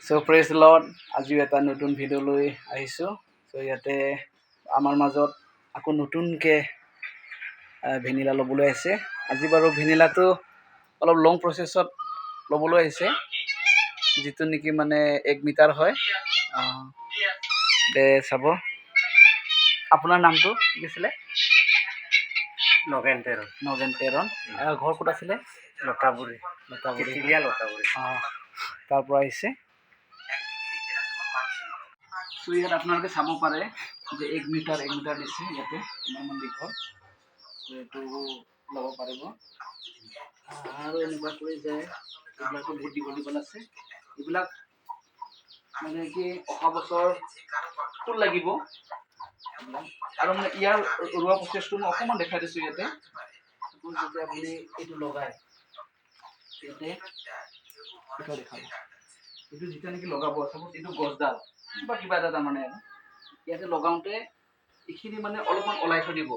So praise the Lord. আজিও এটা নতুন ভিডিঅ' লৈ আহিছোঁ. চ' ইয়াতে আমাৰ মাজত আকৌ নতুনকৈ ভেনিলা ল'বলৈ আহিছে. আজি বাৰু ভেনিলাটো অলপ লং প্ৰচেছত ল'বলৈ আহিছে, যিটো নেকি মানে 1 মিটাৰ হয়. দে চাব. আপোনাৰ নামটো কি আছিলে? নগেন তেৰণ। ঘৰ ক'ত আছিলে? লতাবুৰী। কিচিলীয়া লতাবুৰী। তাৰ পৰা আহিছে. চ' ইয়াত আপোনালোকে চাব পাৰে যে 1 মিটাৰ দিছে ইয়াতে ইমান দীঘল। এইটো ল'ব পাৰিব আৰু এনেকুৱা কৰি যায়। এইবিলাকো বহুত দীঘল আছে। এইবিলাক মানে কি অহা বছৰ ফুল লাগিব। আৰু মানে ইয়াৰ ৰোৱা প্ৰচেছটো মই অকণমান দেখাই দিছোঁ ইয়াতে। যেতিয়া আপুনি এইটো লগায় ইয়াতে এটা দেখাব। এইটো যেতিয়া নেকি লগাব, চাপ'জ এইটো গছডাল বা কিবা এটা তাৰমানে ইয়াতে লগাওঁতে এইখিনি মানে অলপমান ওলাই থৈ দিব।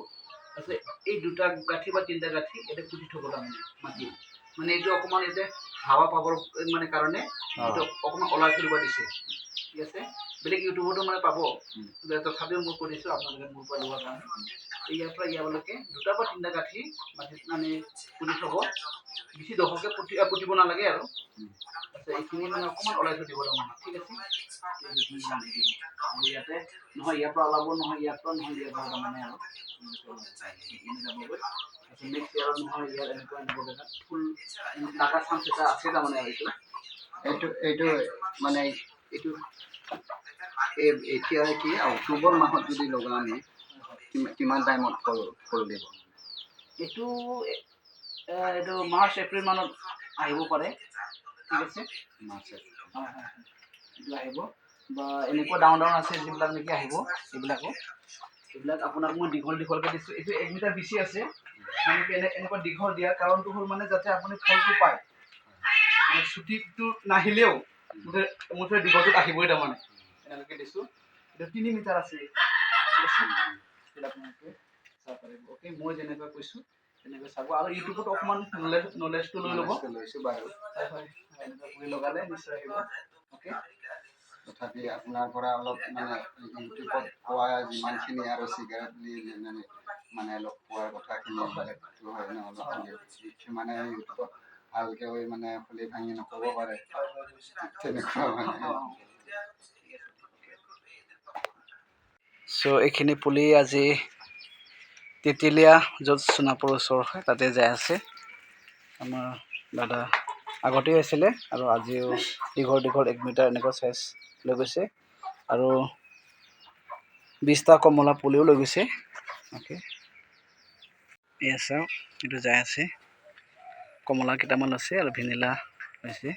তাৰপিছত এই 2টা গাঁঠি বা 3টা গাঁঠি ইয়াতে পুতি থ'ব তাৰমানে মাটি। মানে এইটো অকণমান ইয়াতে হাৱা পাবৰ মানে কাৰণে এইটো অকণমান ওলাই থৈ দিব দিছে। ঠিক আছে, বেলেগ ইউটিউবতো মানে পাব, তথাপিও মই কৈ দিছোঁ আপোনালোকে মোৰ পৰা লোৱাৰ কাৰণে। ইয়াৰ পৰা ইয়ালৈকে 2টা বা 3টা গাঁঠি মাটিত মানে পুতি থ'ব। বেছি দহকৈ পুতিব নালাগে আৰু। এইখিনি মানে অকণমান ওলাই থৈ দিব তাৰমানে। ঠিক আছে, ইয়াতে নহয় ইয়াৰ পৰা ওলাব, নহয় ইয়াৰ পৰা নহয় ইয়াৰ পৰা তাৰমানে আৰু নেক্সট ইয়াৰত নহয় ইয়াত এনেকুৱা জেগাত ফুল লগা চান্স এটা আছে তাৰমানে। এইটো মানে এইটো এতিয়া কি অক্টোবৰ মাহত যদি লগাওঁ আমি কিমান টাইমত ফল দিব? এইটো মাৰ্চ এপ্ৰিল মানত আহিব পাৰে। ঠিক আছে, এইটো আহিব বা এনেকুৱা ডাঙৰ আছে যিবিলাক নেকি আহিব। এইবিলাক আপোনাক মই দীঘলকৈ দিছোঁ। এইটো 1 মিটাৰ বেছি আছে। মানে এনেকুৱা দীঘল দিয়াৰ কাৰণটো হ'ল মানে যাতে আপুনি ফলটো পায়। মানে চুটিটো নাহিলেও মুঠতে দীঘলটোত আহিবই তাৰমানে। এনেকৈ দিছোঁ। এইটো 3 মিটাৰ আছে। আপোনালোকে চাব পাৰিব। অ'কে, মই যেনেকৈ কৈছোঁ তেনেকৈ চাব আৰু ইউটিউবত অকণমান নলেজটো লৈ ল'ব। লৈছোঁ বাৰু। হয়, এনেকুৱা কৰি লগালে নিশ্চয় আহিব। অ'কে, তথাপি আপোনাৰ পৰা অলপ মানে ইউটিউবত পোৱা যিমানখিনি আৰু চিগাৰেট মানে অলপ পোৱাৰ কথাখিনি বেলেগটো হয় ন, অলপ কিছুমানে ইউটিউবত ভালকৈ মানে খুলি ভাঙি নক'ব পাৰে, তেনেকুৱা মানে। চ' এইখিনি পুলি আজি তেতেলীয়া য'ত সোণাপুৰ ওচৰ হয় তাতে যাই আছে। আমাৰ দাদা আগতেও আছিলে আৰু আজিও দীঘল 1 মিটাৰ এনেকুৱা চাইজ লৈ গৈছে আৰু 20টা কমলা পুলিও লৈ গৈছে। অ'কে, এয়া চাওক, এইটো যাই আছে। কমলা কেইটামান আছে আৰু ভেনিলা হৈছে।